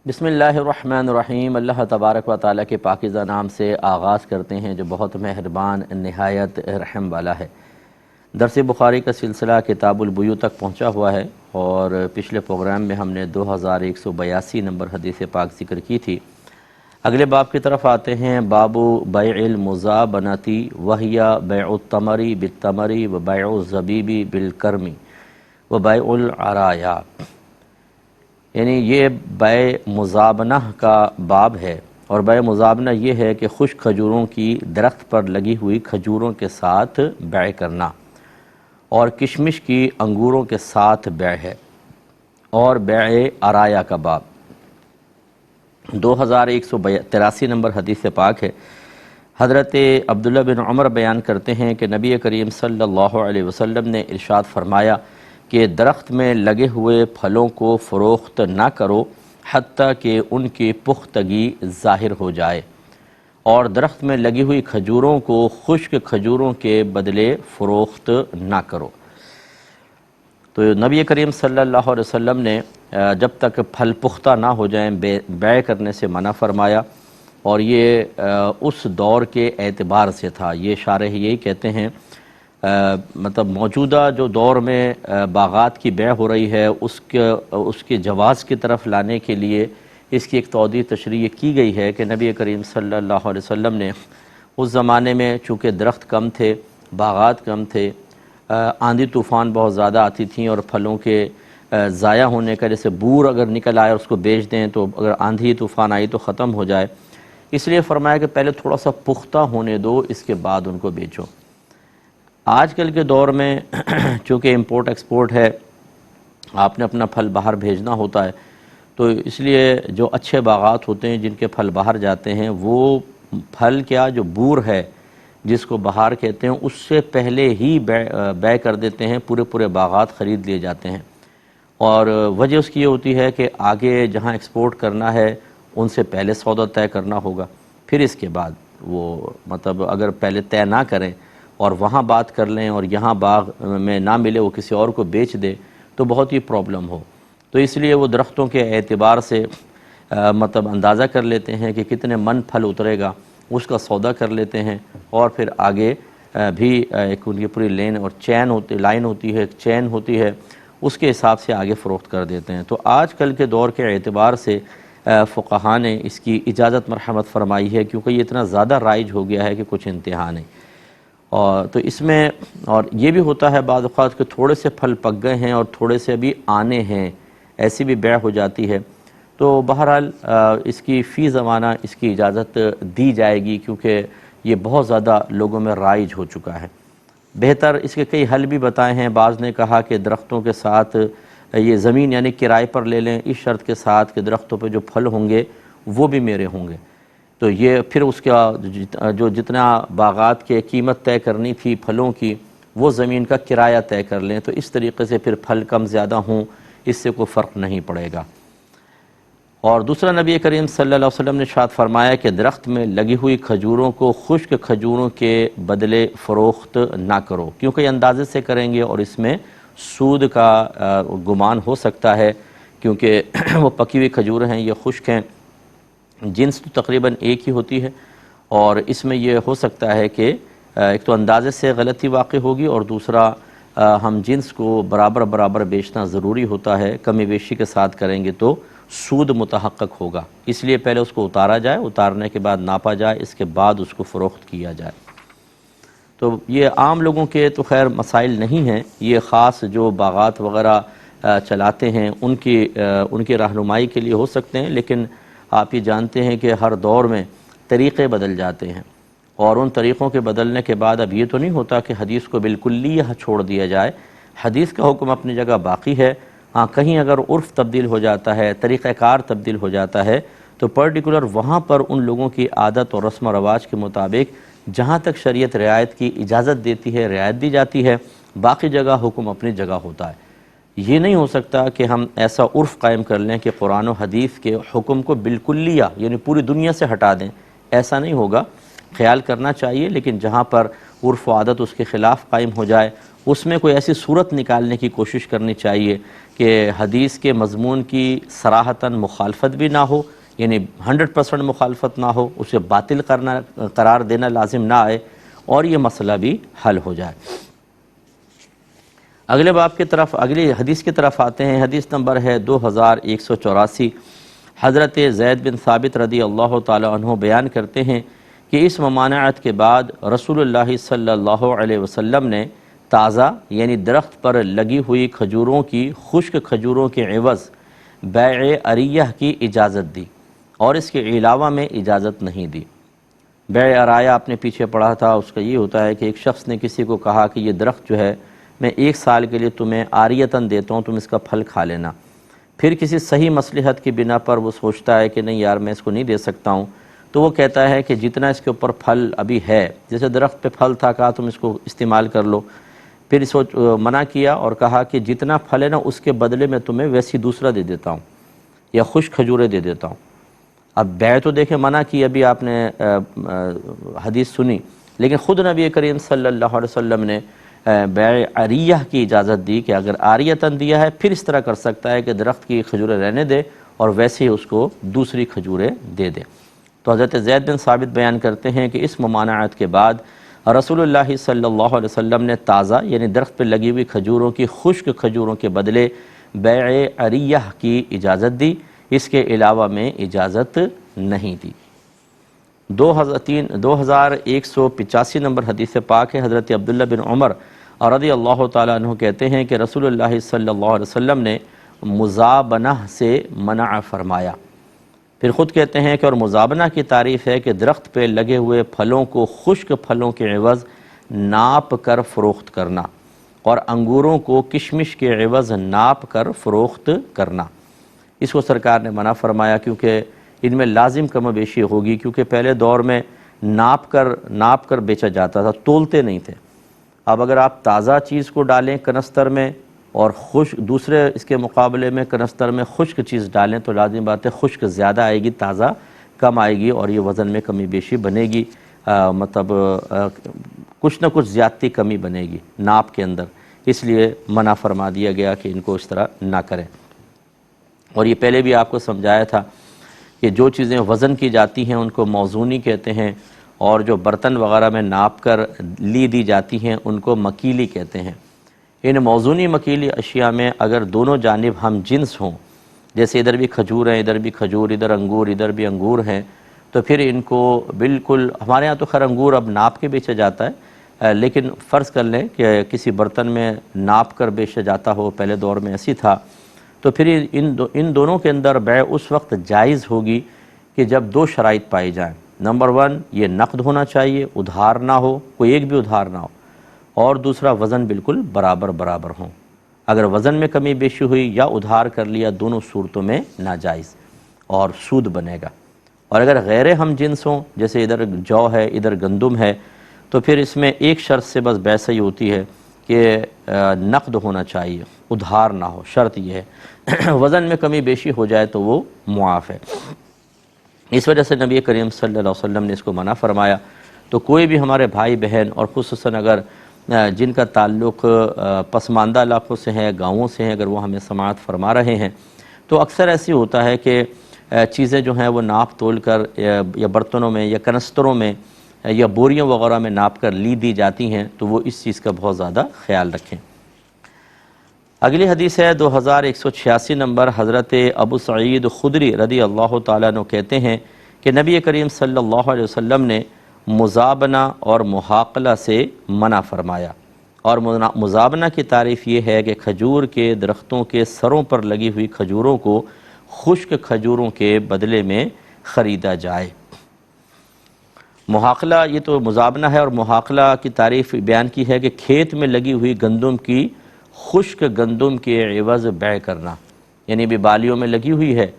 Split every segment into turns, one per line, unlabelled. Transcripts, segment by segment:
بسم اللہ الرحمن الرحیم۔ اللہ تبارک و تعالیٰ کے پاکیزہ نام سے آغاز کرتے ہیں جو بہت مہربان نہایت رحم والا ہے۔ درس بخاری کا سلسلہ کتاب البیوع تک پہنچا ہوا ہے اور پچھلے پروگرام میں ہم نے 2182 نمبر حدیث پاک ذکر کی تھی۔ اگلے باب کی طرف آتے ہیں۔ باب بیع المزابنۃ وہی بیع التمر بالتمر و بیع الزبیب بالکرم و بیع العرایا، یعنی یہ بیع مزابنہ کا باب ہے۔ اور بیع مزابنہ یہ ہے کہ خشک کھجوروں کی درخت پر لگی ہوئی کھجوروں کے ساتھ بیع کرنا، اور کشمش کی انگوروں کے ساتھ بیع ہے۔ اور بیع عرایا کا باب 2183 نمبر حدیث پاک ہے۔ حضرت عبداللہ بن عمر بیان کرتے ہیں کہ نبی کریم صلی اللہ علیہ وسلم نے ارشاد فرمایا کہ درخت میں لگے ہوئے پھلوں کو فروخت نہ کرو حتیٰ کہ ان کی پختگی ظاہر ہو جائے، اور درخت میں لگی ہوئی کھجوروں کو خشک کھجوروں کے بدلے فروخت نہ کرو۔ تو نبی کریم صلی اللہ علیہ وسلم نے جب تک پھل پختہ نہ ہو جائیں بیع کرنے سے منع فرمایا، اور یہ اس دور کے اعتبار سے تھا۔ یہ شارح یہی کہتے ہیں مطلب موجودہ جو دور میں باغات کی بیع ہو رہی ہے اس کے جواز کی طرف لانے کے لیے اس کی ایک توضیح تشریح کی گئی ہے کہ نبی کریم صلی اللہ علیہ وسلم نے اس زمانے میں چونکہ درخت کم تھے، باغات کم تھے، آندھی طوفان بہت زیادہ آتی تھیں، اور پھلوں کے ضائع ہونے کا، جیسے بور اگر نکل آئے اور اس کو بیچ دیں تو اگر آندھی طوفان آئی تو ختم ہو جائے، اس لیے فرمایا کہ پہلے تھوڑا سا پختہ ہونے دو، اس کے بعد ان کو بیچو۔ آج کل کے دور میں چونکہ امپورٹ ایکسپورٹ ہے، آپ نے اپنا پھل باہر بھیجنا ہوتا ہے، تو اس لیے جو اچھے باغات ہوتے ہیں جن کے پھل باہر جاتے ہیں، وہ پھل کیا جو بور ہے جس کو بہار کہتے ہیں، اس سے پہلے ہی بیع کر دیتے ہیں، پورے باغات خرید لیے جاتے ہیں۔ اور وجہ اس کی یہ ہوتی ہے کہ آگے جہاں ایکسپورٹ کرنا ہے ان سے پہلے سودا طے کرنا ہوگا، پھر اس کے بعد وہ مطلب اگر پہلے طے نہ کریں اور وہاں بات کر لیں اور یہاں باغ میں نہ ملے وہ کسی اور کو بیچ دے تو بہت ہی پرابلم ہو۔ تو اس لیے وہ درختوں کے اعتبار سے مطلب اندازہ کر لیتے ہیں کہ کتنے من پھل اترے گا، اس کا سودا کر لیتے ہیں، اور پھر آگے بھی ایک ان کی پوری لائن ہوتی ہے، ایک چین ہوتی ہے، اس کے حساب سے آگے فروخت کر دیتے ہیں۔ تو آج کل کے دور کے اعتبار سے فقہاء نے اس کی اجازت مرحمت فرمائی ہے، کیونکہ یہ اتنا زیادہ رائج ہو گیا ہے کہ کچھ انتہا نہیں۔ اور تو اس میں اور یہ بھی ہوتا ہے بعض اوقات کہ تھوڑے سے پھل پک گئے ہیں اور تھوڑے سے ابھی آنے ہیں، ایسی بھی بیع ہو جاتی ہے۔ تو بہرحال اس کی فی زمانہ اس کی اجازت دی جائے گی، کیونکہ یہ بہت زیادہ لوگوں میں رائج ہو چکا ہے۔ بہتر اس کے کئی حل بھی بتائے ہیں۔ بعض نے کہا کہ درختوں کے ساتھ یہ زمین یعنی کرائے پر لے لیں، اس شرط کے ساتھ کہ درختوں پہ جو پھل ہوں گے وہ بھی میرے ہوں گے۔ تو یہ پھر اس کا جو جتنا باغات کے قیمت طے کرنی تھی پھلوں کی، وہ زمین کا کرایہ طے کر لیں، تو اس طریقے سے پھر پھل کم زیادہ ہوں اس سے کوئی فرق نہیں پڑے گا۔ اور دوسرا نبی کریم صلی اللہ علیہ وسلم نے ارشاد فرمایا کہ درخت میں لگی ہوئی کھجوروں کو خشک کھجوروں کے بدلے فروخت نہ کرو، کیونکہ یہ اندازے سے کریں گے اور اس میں سود کا گمان ہو سکتا ہے، کیونکہ وہ پکی ہوئی کھجور ہیں، یہ خشک ہیں، جنس تو تقریباً ایک ہی ہوتی ہے، اور اس میں یہ ہو سکتا ہے کہ ایک تو اندازے سے غلطی واقع ہوگی، اور دوسرا ہم جنس کو برابر بیچنا ضروری ہوتا ہے، کمی بیشی کے ساتھ کریں گے تو سود متحقق ہوگا، اس لیے پہلے اس کو اتارا جائے، اتارنے کے بعد ناپا جائے، اس کے بعد اس کو فروخت کیا جائے۔ تو یہ عام لوگوں کے تو خیر مسائل نہیں ہیں، یہ خاص جو باغات وغیرہ چلاتے ہیں ان کی رہنمائی کے لیے ہو سکتے ہیں، لیکن آپ یہ جانتے ہیں کہ ہر دور میں طریقے بدل جاتے ہیں، اور ان طریقوں کے بدلنے کے بعد اب یہ تو نہیں ہوتا کہ حدیث کو بالکل ہی چھوڑ دیا جائے۔ حدیث کا حکم اپنی جگہ باقی ہے، ہاں کہیں اگر عرف تبدیل ہو جاتا ہے، طریقہ کار تبدیل ہو جاتا ہے، تو پرٹیکولر وہاں پر ان لوگوں کی عادت اور رسم و رواج کے مطابق جہاں تک شریعت رعایت کی اجازت دیتی ہے رعایت دی جاتی ہے، باقی جگہ حکم اپنی جگہ ہوتا ہے۔ یہ نہیں ہو سکتا کہ ہم ایسا عرف قائم کر لیں کہ قرآن و حدیث کے حکم کو بالکلیہ یعنی پوری دنیا سے ہٹا دیں، ایسا نہیں ہوگا۔ خیال کرنا چاہیے، لیکن جہاں پر عرف و عادت اس کے خلاف قائم ہو جائے اس میں کوئی ایسی صورت نکالنے کی کوشش کرنی چاہیے کہ حدیث کے مضمون کی صراحتاً مخالفت بھی نہ ہو، یعنی 100% مخالفت نہ ہو، اسے باطل قرار دینا لازم نہ آئے، اور یہ مسئلہ بھی حل ہو جائے۔ اگلے باب کی طرف، اگلی حدیث کی طرف آتے ہیں۔ حدیث نمبر ہے 2184۔ حضرت زید بن ثابت رضی اللہ تعالی عنہ بیان کرتے ہیں کہ اس ممانعت کے بعد رسول اللہ صلی اللہ علیہ وسلم نے تازہ یعنی درخت پر لگی ہوئی کھجوروں کی، خشک کھجوروں کے عوض بیع عریہ کی اجازت دی، اور اس کے علاوہ میں اجازت نہیں دی۔ بیع عریہ آپ نے پیچھے پڑھا تھا، اس کا یہ ہوتا ہے کہ ایک شخص نے کسی کو کہا کہ یہ درخت جو ہے میں 1 سال کے لیے تمہیں عاریتاً دیتا ہوں، تم اس کا پھل کھا لینا۔ پھر کسی صحیح مصلحت کی بنا پر وہ سوچتا ہے کہ نہیں یار میں اس کو نہیں دے سکتا ہوں، تو وہ کہتا ہے کہ جتنا اس کے اوپر پھل ابھی ہے، جیسے درخت پہ پھل تھا، کہا تم اس کو استعمال کر لو، پھر منع کیا اور کہا کہ جتنا پھل ہے نا اس کے بدلے میں تمہیں ویسی دوسرا دے دیتا ہوں یا خشک کھجوریں دے دیتا ہوں۔ اب بیع تو دیکھیں منع کی، ابھی آپ نے حدیث سنی، لیکن خود نبی کریم صلی اللہ علیہ وسلم نے بیع عریہ کی اجازت دی کہ اگر عاریتاً دیا ہے پھر اس طرح کر سکتا ہے کہ درخت کی کھجوریں رہنے دے اور ویسے ہی اس کو دوسری کھجوریں دے دے۔ تو حضرت زید بن ثابت بیان کرتے ہیں کہ اس ممانعت کے بعد رسول اللہ صلی اللہ علیہ وسلم نے تازہ یعنی درخت پہ لگی ہوئی کھجوروں کی خشک کھجوروں کے بدلے بیع عریہ کی اجازت دی، اس کے علاوہ میں اجازت نہیں دی۔ 2185 نمبر حدیث پاک ہے۔ حضرت عبداللہ بن عمر رضی اللہ تعالیٰ عنہ کہتے ہیں کہ رسول اللہ صلی اللہ علیہ وسلم نے مزابنہ سے منع فرمایا۔ پھر خود کہتے ہیں کہ اور مزابنہ کی تعریف ہے کہ درخت پہ لگے ہوئے پھلوں کو خشک پھلوں کے عوض ناپ کر فروخت کرنا، اور انگوروں کو کشمش کے عوض ناپ کر فروخت کرنا۔ اس کو سرکار نے منع فرمایا کیونکہ ان میں لازم کم و بیشی ہوگی، کیونکہ پہلے دور میں ناپ کر بیچا جاتا تھا، تولتے نہیں تھے۔ اب اگر آپ تازہ چیز کو ڈالیں کنستر میں اور خشک دوسرے اس کے مقابلے میں کنستر میں خشک چیز ڈالیں تو لازم بات ہے خشک زیادہ آئے گی، تازہ کم آئے گی، اور یہ وزن میں کمی بیشی بنے گی، مطلب کچھ نہ کچھ زیادتی کمی بنے گی ناپ کے اندر، اس لیے منع فرما دیا گیا کہ ان کو اس طرح نہ کریں۔ اور یہ پہلے بھی آپ کو سمجھایا تھا کہ جو چیزیں وزن کی جاتی ہیں ان کو موزونی کہتے ہیں، اور جو برتن وغیرہ میں ناپ کر لی دی جاتی ہیں ان کو مکیلی کہتے ہیں۔ ان موزونی مکیلی اشیاء میں اگر دونوں جانب ہم جنس ہوں، جیسے ادھر بھی کھجور ہیں، ادھر بھی کھجور، ادھر انگور، ادھر بھی انگور ہیں، تو پھر ان کو بالکل، ہمارے ہاں تو خیر انگور اب ناپ کے بیچا جاتا ہے، لیکن فرض کر لیں کہ کسی برتن میں ناپ کر بیچا جاتا ہو، پہلے دور میں ایسی تھا، تو پھر ان دونوں کے اندر بیع اس وقت جائز ہوگی کہ جب 2 شرائط پائی جائیں۔ نمبر 1 یہ نقد ہونا چاہیے، ادھار نہ ہو، کوئی ایک بھی ادھار نہ ہو، اور دوسرا وزن بالکل برابر ہوں۔ اگر وزن میں کمی بیشی ہوئی یا ادھار کر لیا، دونوں صورتوں میں ناجائز اور سود بنے گا۔ اور اگر غیر ہم جنس ہوں، جیسے ادھر جو ہے ادھر گندم ہے، تو پھر اس میں ایک شرط سے بس بیع صحیح ہوتی ہے کہ نقد ہونا چاہیے، ادھار نہ ہو، شرط یہ ہے۔ وزن میں کمی بیشی ہو جائے تو وہ معاف ہے۔ اس وجہ سے نبی کریم صلی اللہ علیہ وسلم نے اس کو منع فرمایا۔ تو کوئی بھی ہمارے بھائی بہن، اور خصوصاً اگر جن کا تعلق پسماندہ علاقوں سے ہے، گاؤں سے ہیں، اگر وہ ہمیں سماعت فرما رہے ہیں، تو اکثر ایسی ہوتا ہے کہ چیزیں جو ہیں وہ ناپ تول کر یا برتنوں میں یا کنستروں میں یا بوریوں وغیرہ میں ناپ کر لی دی جاتی ہیں، تو وہ اس چیز کا بہت زیادہ خیال رکھیں۔ اگلی حدیث ہے 2186 نمبر۔ حضرت ابو سعید خدری رضی اللہ تعالیٰ عنہ کہتے ہیں کہ نبی کریم صلی اللہ علیہ وسلم نے مزابنہ اور محاقلہ سے منع فرمایا، اور مزابنہ کی تعریف یہ ہے کہ کھجور کے درختوں کے سروں پر لگی ہوئی کھجوروں کو خشک کھجوروں کے بدلے میں خریدا جائے۔ محاقلہ، یہ تو مزابنہ ہے، اور محاقلہ کی تعریف بیان کی ہے کہ کھیت میں لگی ہوئی گندم کی خشک گندم کے عوض بیع کرنا، یعنی بھی بالیوں میں لگی ہوئی ہے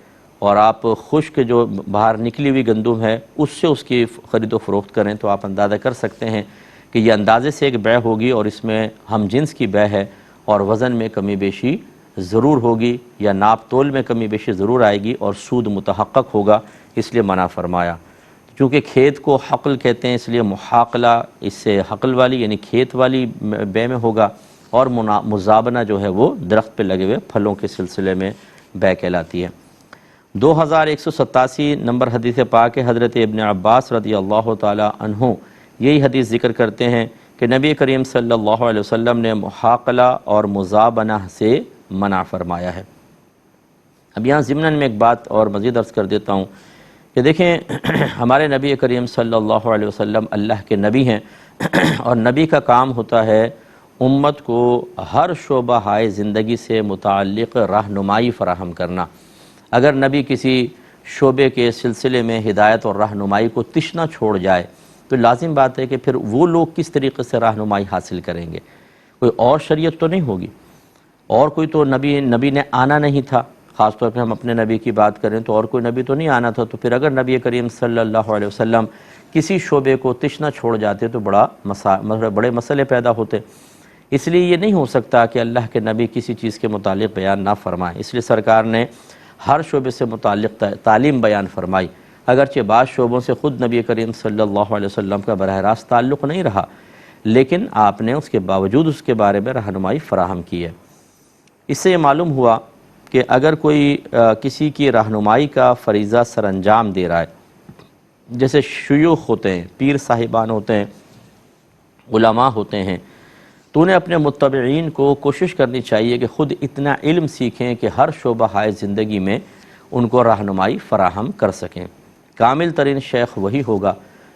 اور آپ خشک جو باہر نکلی ہوئی گندم ہے اس سے اس کی خرید و فروخت کریں، تو آپ اندازہ کر سکتے ہیں کہ یہ اندازے سے ایک بیع ہوگی، اور اس میں ہم جنس کی بیع ہے، اور وزن میں کمی بیشی ضرور ہوگی، یا ناپ تول میں کمی بیشی ضرور آئے گی، اور سود متحقق ہوگا، اس لیے منع فرمایا۔ چونکہ کھیت کو حقل کہتے ہیں، اس لیے محاقلہ اس سے حقل والی یعنی کھیت والی بیع میں ہوگا، اور مزابنہ جو ہے وہ درخت پہ لگے ہوئے پھلوں کے سلسلے میں بے کہلاتی ہے۔ 2187 نمبر حدیث پاک ہے، حضرت ابن عباس رضی اللہ تعالی عنہ یہی حدیث ذکر کرتے ہیں کہ نبی کریم صلی اللہ علیہ وسلم نے محاقلہ اور مزابنہ سے منع فرمایا ہے۔ اب یہاں ضمناً میں ایک بات اور مزید عرض کر دیتا ہوں کہ دیکھیں ہمارے نبی کریم صلی اللہ علیہ وسلم اللہ کے نبی ہیں، اور نبی کا کام ہوتا ہے امت کو ہر شعبہ ہائے زندگی سے متعلق رہنمائی فراہم کرنا۔ اگر نبی کسی شعبے کے سلسلے میں ہدایت اور رہنمائی کو تشنا چھوڑ جائے تو لازم بات ہے کہ پھر وہ لوگ کس طریقے سے رہنمائی حاصل کریں گے؟ کوئی اور شریعت تو نہیں ہوگی، اور کوئی تو نبی نے آنا نہیں تھا، خاص طور پہ ہم اپنے نبی کی بات کریں تو اور کوئی نبی تو نہیں آنا تھا، تو پھر اگر نبی کریم صلی اللہ علیہ وسلم کسی شعبے کو تشنا چھوڑ جاتے تو بڑے مسئلے پیدا ہوتے۔ اس لیے یہ نہیں ہو سکتا کہ اللہ کے نبی کسی چیز کے متعلق بیان نہ فرمائیں، اس لیے سرکار نے ہر شعبے سے متعلق تعلیم بیان فرمائی، اگرچہ بعض شعبوں سے خود نبی کریم صلی اللہ علیہ وسلم کا براہ راست تعلق نہیں رہا، لیکن آپ نے اس کے باوجود اس کے بارے میں رہنمائی فراہم کی ہے۔ اس سے یہ معلوم ہوا کہ اگر کوئی کسی کی رہنمائی کا فریضہ سر انجام دے رہا ہے، جیسے شیوخ ہوتے ہیں، پیر صاحبان ہوتے ہیں، علماء ہوتے ہیں، تو انہیں اپنے متبعین کو کوشش کرنی چاہیے کہ خود اتنا علم سیکھیں کہ ہر شعبہ ہائے زندگی میں ان کو رہنمائی فراہم کر سکیں۔ کامل ترین شیخ وہی ہوگا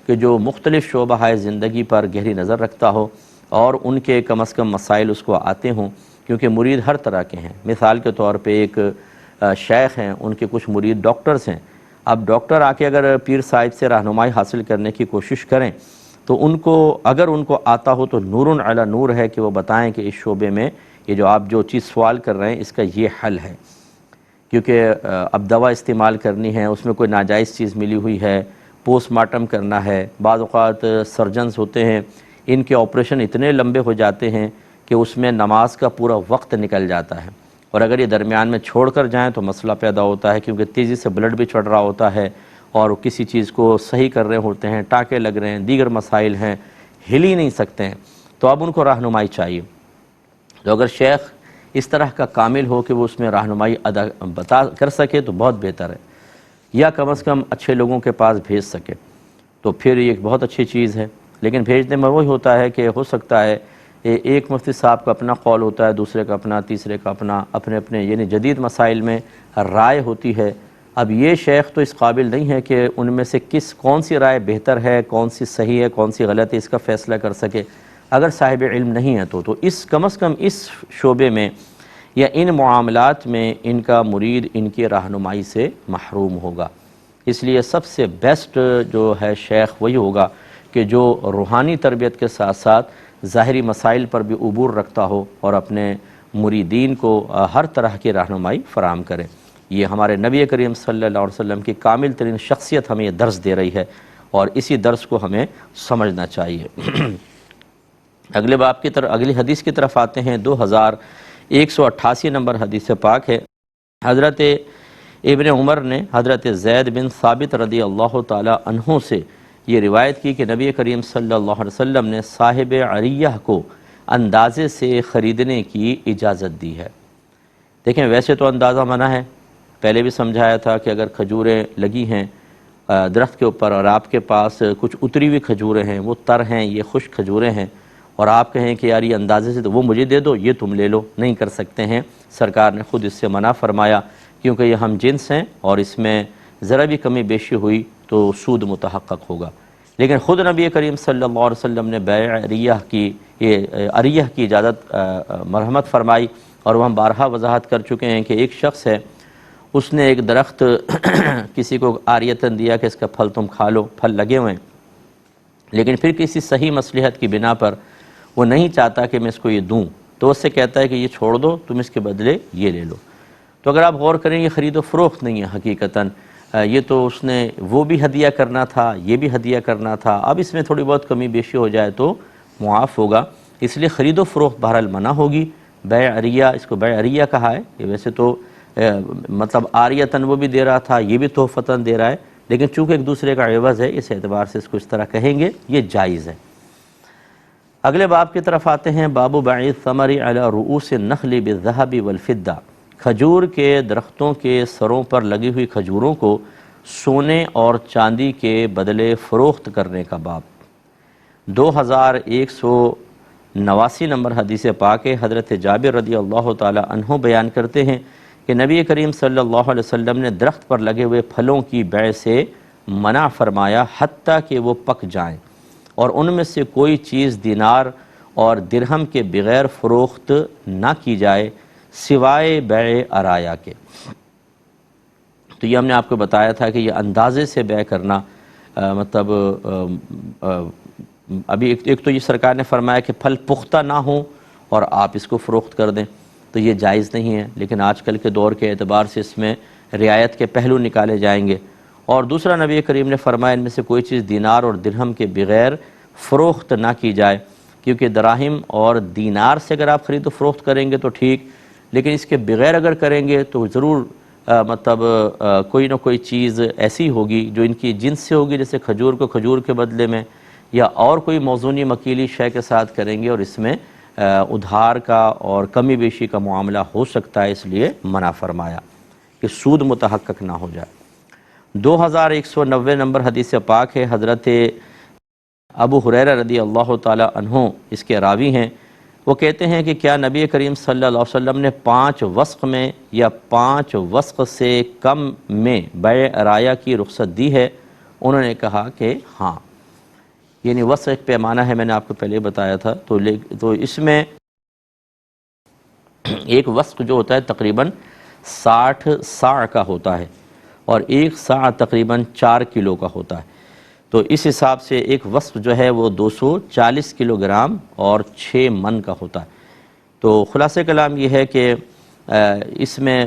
کہ جو مختلف شعبہ ہائے زندگی پر گہری نظر رکھتا ہو اور ان کے کم از کم مسائل اس کو آتے ہوں، کیونکہ مرید ہر طرح کے ہیں۔ مثال کے طور پہ ایک شیخ ہیں، ان کے کچھ مرید ڈاکٹرز ہیں۔ اب ڈاکٹر آ کے اگر پیر صاحب سے رہنمائی حاصل کرنے کی کوشش کریں تو اگر ان کو آتا ہو تو نور علی نور ہے کہ وہ بتائیں کہ اس شعبے میں یہ جو آپ جو چیز سوال کر رہے ہیں اس کا یہ حل ہے، کیونکہ اب دوا استعمال کرنی ہے، اس میں کوئی ناجائز چیز ملی ہوئی ہے، پوسٹ مارٹم کرنا ہے، بعض اوقات سرجنز ہوتے ہیں، ان کے آپریشن اتنے لمبے ہو جاتے ہیں کہ اس میں نماز کا پورا وقت نکل جاتا ہے، اور اگر یہ درمیان میں چھوڑ کر جائیں تو مسئلہ پیدا ہوتا ہے، کیونکہ تیزی سے بلڈ بھی چڑھ رہا ہوتا ہے اور کسی چیز کو صحیح کر رہے ہوتے ہیں، ٹانکے لگ رہے ہیں، دیگر مسائل ہیں، ہل ہی نہیں سکتے ہیں، تو اب ان کو رہنمائی چاہیے۔ تو اگر شیخ اس طرح کا کامل ہو کہ وہ اس میں رہنمائی کر سکے تو بہت بہتر ہے، یا کم از کم اچھے لوگوں کے پاس بھیج سکے تو پھر یہ ایک بہت اچھی چیز ہے۔ لیکن بھیجنے میں وہی ہوتا ہے کہ ہو سکتا ہے ایک مفتی صاحب کا اپنا قول ہوتا ہے، دوسرے کا اپنا، تیسرے کا اپنا، اپنے یعنی جدید مسائل میں رائے ہوتی ہے۔ اب یہ شیخ تو اس قابل نہیں ہے کہ ان میں سے کون سی رائے بہتر ہے، کون سی صحیح ہے، کون سی غلط ہے، اس کا فیصلہ کر سکے۔ اگر صاحب علم نہیں ہے تو کم از کم اس شعبے میں یا ان معاملات میں ان کا مرید ان کی رہنمائی سے محروم ہوگا۔ اس لیے سب سے بیسٹ جو ہے شیخ وہی ہوگا کہ جو روحانی تربیت کے ساتھ ساتھ ظاہری مسائل پر بھی عبور رکھتا ہو اور اپنے مریدین کو ہر طرح کی رہنمائی فراہم کرے۔ یہ ہمارے نبی کریم صلی اللہ علیہ وسلم کی کامل ترین شخصیت ہمیں یہ درس دے رہی ہے، اور اسی درس کو ہمیں سمجھنا چاہیے۔ اگلی حدیث کی طرف آتے ہیں۔ 2188 نمبر حدیث پاک ہے، حضرت ابن عمر نے حضرت زید بن ثابت رضی اللہ تعالی عنہ سے یہ روایت کی کہ نبی کریم صلی اللہ علیہ وسلم نے صاحب عریہ کو اندازے سے خریدنے کی اجازت دی ہے۔ دیکھیں ویسے تو اندازہ منع ہے، پہلے بھی سمجھایا تھا کہ اگر کھجوریں لگی ہیں درخت کے اوپر اور آپ کے پاس کچھ اتری ہوئی کھجوریں ہیں، وہ تر ہیں، یہ خشک کھجوریں ہیں، اور آپ کہیں کہ یار یہ اندازے سے تو وہ مجھے دے دو، یہ تم لے لو، نہیں کر سکتے ہیں۔ سرکار نے خود اس سے منع فرمایا، کیونکہ یہ ہم جنس ہیں اور اس میں ذرا بھی کمی بیشی ہوئی تو سود متحقق ہوگا۔ لیکن خود نبی کریم صلی اللہ علیہ وسلم نے بیع عریہ کی اجازت مرحمت فرمائی، اور وہ ہم بارہا وضاحت کر چکے ہیں کہ ایک شخص ہے، اس نے ایک درخت کسی کو عاریتاً دیا کہ اس کا پھل تم کھا لو، پھل لگے ہوئے ہیں، لیکن پھر کسی صحیح مصلحت کی بنا پر وہ نہیں چاہتا کہ میں اس کو یہ دوں، تو اس سے کہتا ہے کہ یہ چھوڑ دو، تم اس کے بدلے یہ لے لو۔ تو اگر آپ غور کریں یہ خرید و فروخت نہیں ہے حقیقتاً، یہ تو اس نے وہ بھی ہدیہ کرنا تھا، یہ بھی ہدیہ کرنا تھا، اب اس میں تھوڑی بہت کمی بیشی ہو جائے تو معاف ہوگا، اس لیے خرید و فروخت بہرحال منع ہوگی۔ بیع عریہ، اس کو بیع عریہ کہا ہے، یہ ویسے تو مطلب عاریتاً وہ بھی دے رہا تھا، یہ بھی تحفتاً دے رہا ہے، لیکن چونکہ ایک دوسرے کا عوض ہے اس اعتبار سے اس کو اس طرح کہیں گے، یہ جائز ہے۔ اگلے باب کی طرف آتے ہیں، باب بعی الثمر علی رؤوس النخل بالذهب والفضہ، کھجور کے درختوں کے سروں پر لگی ہوئی کھجوروں کو سونے اور چاندی کے بدلے فروخت کرنے کا باب۔ 2189 نمبر حدیث پاک ہے، حضرت جابر رضی اللہ تعالی عنہ بیان کرتے ہیں کہ نبی کریم صلی اللہ علیہ وسلم نے درخت پر لگے ہوئے پھلوں کی بیع سے منع فرمایا حتیٰ کہ وہ پک جائیں، اور ان میں سے کوئی چیز دینار اور درہم کے بغیر فروخت نہ کی جائے سوائے بیع عرایا کے۔ تو یہ ہم نے آپ کو بتایا تھا کہ یہ اندازے سے بیع کرنا مطلب ابھی ایک تو یہ سرکار نے فرمایا کہ پھل پختہ نہ ہوں اور آپ اس کو فروخت کر دیں، تو یہ جائز نہیں ہے، لیکن آج کل کے دور کے اعتبار سے اس میں رعایت کے پہلو نکالے جائیں گے۔ اور دوسرا نبی کریم نے فرمایا ان میں سے کوئی چیز دینار اور درہم کے بغیر فروخت نہ کی جائے، کیونکہ دراہم اور دینار سے اگر آپ خرید و فروخت کریں گے تو ٹھیک، لیکن اس کے بغیر اگر کریں گے تو ضرور مطلب کوئی نہ کوئی چیز ایسی ہوگی جو ان کی جنس سے ہوگی، جیسے کھجور کو کھجور کے بدلے میں یا اور کوئی موزونی مکیلی شے کے ساتھ کریں گے، اور اس میں ادھار کا اور کمی بیشی کا معاملہ ہو سکتا ہے، اس لیے منع فرمایا کہ سود متحقق نہ ہو جائے۔ 2190 نمبر حدیث پاک ہے، حضرت ابو ہریرہ رضی اللہ تعالی عنہ اس کے راوی ہیں، وہ کہتے ہیں کہ کیا نبی کریم صلی اللہ علیہ وسلم نے 5 وسق میں یا 5 وسق سے کم میں بیع عرایا کی رخصت دی ہے؟ انہوں نے کہا کہ ہاں، یعنی وسق ایک پیمانہ ہے، میں نے آپ کو پہلے بتایا تھا، تو اس میں ایک وسق جو ہوتا ہے تقریباً 60 صاع کا ہوتا ہے، اور ایک صاع تقریباً 4 کلو کا ہوتا ہے، تو اس حساب سے ایک وسق جو ہے وہ 240 کلو گرام اور 6 من کا ہوتا ہے۔ تو خلاصہ کلام یہ ہے کہ اس میں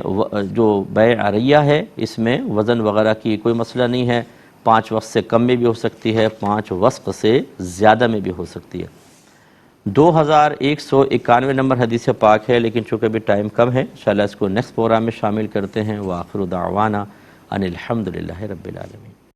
جو بیع عریہ ہے اس میں وزن وغیرہ کی کوئی مسئلہ نہیں ہے، 5 وسق سے کم میں بھی ہو سکتی ہے، 5 وسق سے زیادہ میں بھی ہو سکتی ہے۔ 2191 نمبر حدیث پاک ہے، لیکن چونکہ ابھی ٹائم کم ہے انشاءاللہ اس کو نیکسٹ پروگرام میں شامل کرتے ہیں۔ وآخر دعوانا ان الحمدللہ رب العالمین۔